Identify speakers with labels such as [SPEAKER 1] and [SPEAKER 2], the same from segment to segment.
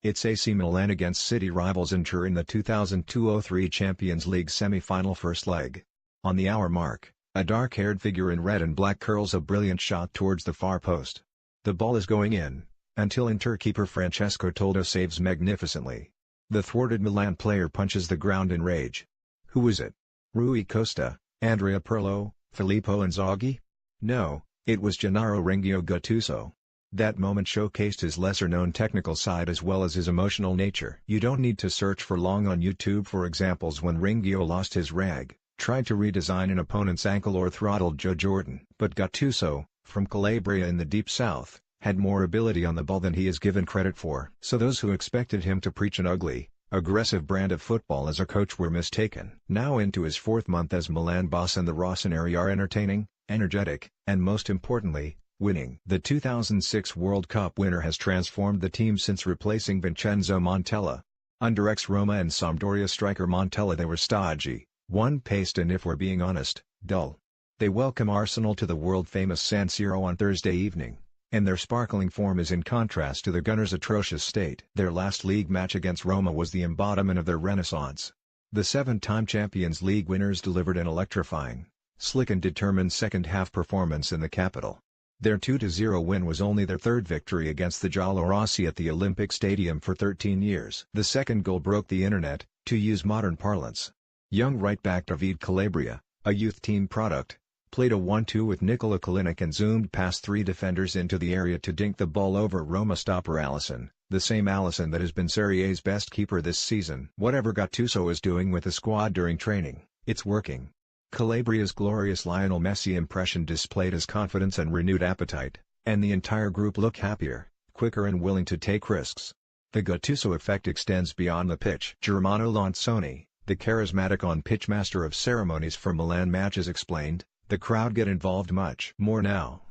[SPEAKER 1] It's AC Milan against City rivals Inter in the 2002-03 Champions League semi-final first leg. On the hour mark, a dark-haired figure in red and black curls a brilliant shot towards the far post. The ball is going in, until Inter keeper Francesco Toldo saves magnificently. The thwarted Milan player punches the ground in rage. Who was it? Rui Costa, Andrea Pirlo, Filippo Inzaghi? No, it was Gennaro Rengio Gattuso. That moment showcased his lesser-known technical side as well as his emotional nature. You don't need to search for long on YouTube for examples when Rengio lost his rag, tried to redesign an opponent's ankle or throttled Joe Jordan. But Gattuso, from Calabria in the deep south, had more ability on the ball than he is given credit for. So those who expected him to preach an ugly, aggressive brand of football as a coach were mistaken. Now into his fourth month as Milan boss, and the Rossoneri are entertaining, energetic, and most importantly, winning. The 2006 World Cup winner has transformed the team since replacing Vincenzo Montella. Under ex-Roma and Sampdoria striker Montella they were stodgy, one-paced and, if we're being honest, dull. They welcome Arsenal to the world-famous San Siro on Thursday evening, and their sparkling form is in contrast to the Gunners' atrocious state. Their last league match against Roma was the embodiment of their renaissance. The seven-time Champions League winners delivered an electrifying, slick and determined second-half performance in the capital. Their 2-0 win was only their third victory against the Giallorossi at the Olympic Stadium for 13 years. The second goal broke the internet, to use modern parlance. Young right-back David Calabria, a youth team product, played a 1-2 with Nicola Kalinic and zoomed past three defenders into the area to dink the ball over Roma stopper Alisson, the same Alisson that has been Serie A's best keeper this season. Whatever Gattuso is doing with the squad during training, it's working. Calabria's glorious Lionel Messi impression displayed his confidence and renewed appetite, and the entire group look happier, quicker and willing to take risks. The Gattuso effect extends beyond the pitch. Germano Lansoni, the charismatic on-pitch master of ceremonies for Milan matches, explained, "The crowd get involved much more now.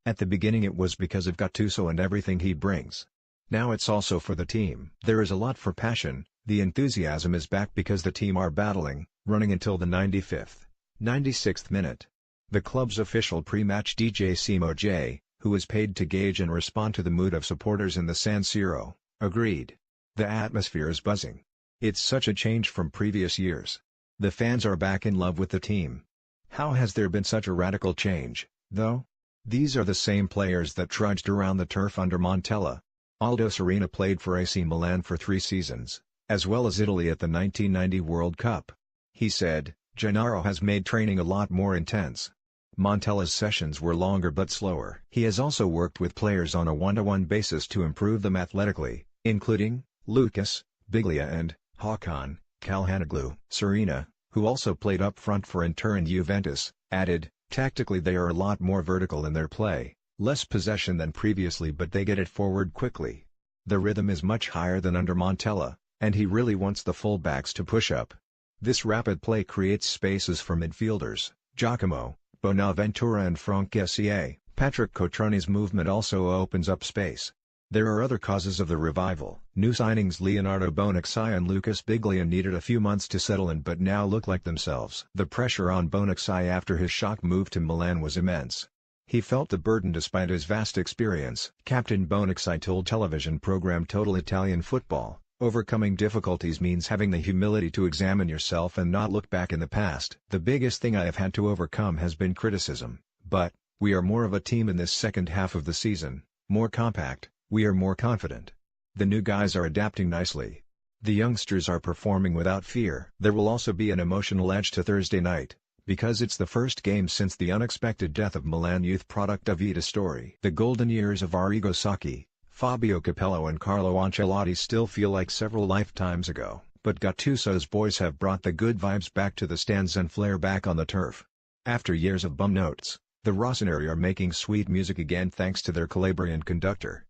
[SPEAKER 1] At the beginning it was because of Gattuso and everything he brings. Now it's also for the team. There is a lot for passion, the enthusiasm is back because the team are battling, running until the 95th. 96th minute." The club's official pre-match DJ Simo J, who is paid to gauge and respond to the mood of supporters in the San Siro, agreed. "The atmosphere is buzzing. It's such a change from previous years. The fans are back in love with the team." How has there been such a radical change, though? These are the same players that trudged around the turf under Montella. Aldo Serena played for AC Milan for 3 seasons, as well as Italy at the 1990 World Cup. He said, "Gennaro has made training a lot more intense. Montella's sessions were longer but slower. He has also worked with players on a one-to-one basis to improve them athletically, including Lucas, Biglia and Hakan Calhanoglu." Serena, who also played up front for Inter and Juventus, added, "Tactically they are a lot more vertical in their play, less possession than previously, but they get it forward quickly. The rhythm is much higher than under Montella, and he really wants the full-backs to push up. This rapid play creates spaces for midfielders, Giacomo, Bonaventura and Franck Kessié. Patrick Cotroni's movement also opens up space. There are other causes of the revival. New signings Leonardo Bonucci and Lucas Biglia needed a few months to settle in but now look like themselves. The pressure on Bonucci after his shock move to Milan was immense. He felt the burden despite his vast experience. Captain Bonucci told television program Total Italian Football, "Overcoming difficulties means having the humility to examine yourself and not look back in the past. The biggest thing I have had to overcome has been criticism, but we are more of a team in this second half of the season, more compact, we are more confident. The new guys are adapting nicely. The youngsters are performing without fear." There will also be an emotional edge to Thursday night, because it's the first game since the unexpected death of Milan youth product Davide Astori. The golden years of Arrigo Sacchi, Fabio Capello and Carlo Ancelotti still feel like several lifetimes ago, but Gattuso's boys have brought the good vibes back to the stands and flair back on the turf. After years of bum notes, the Rossoneri are making sweet music again thanks to their Calabrian conductor.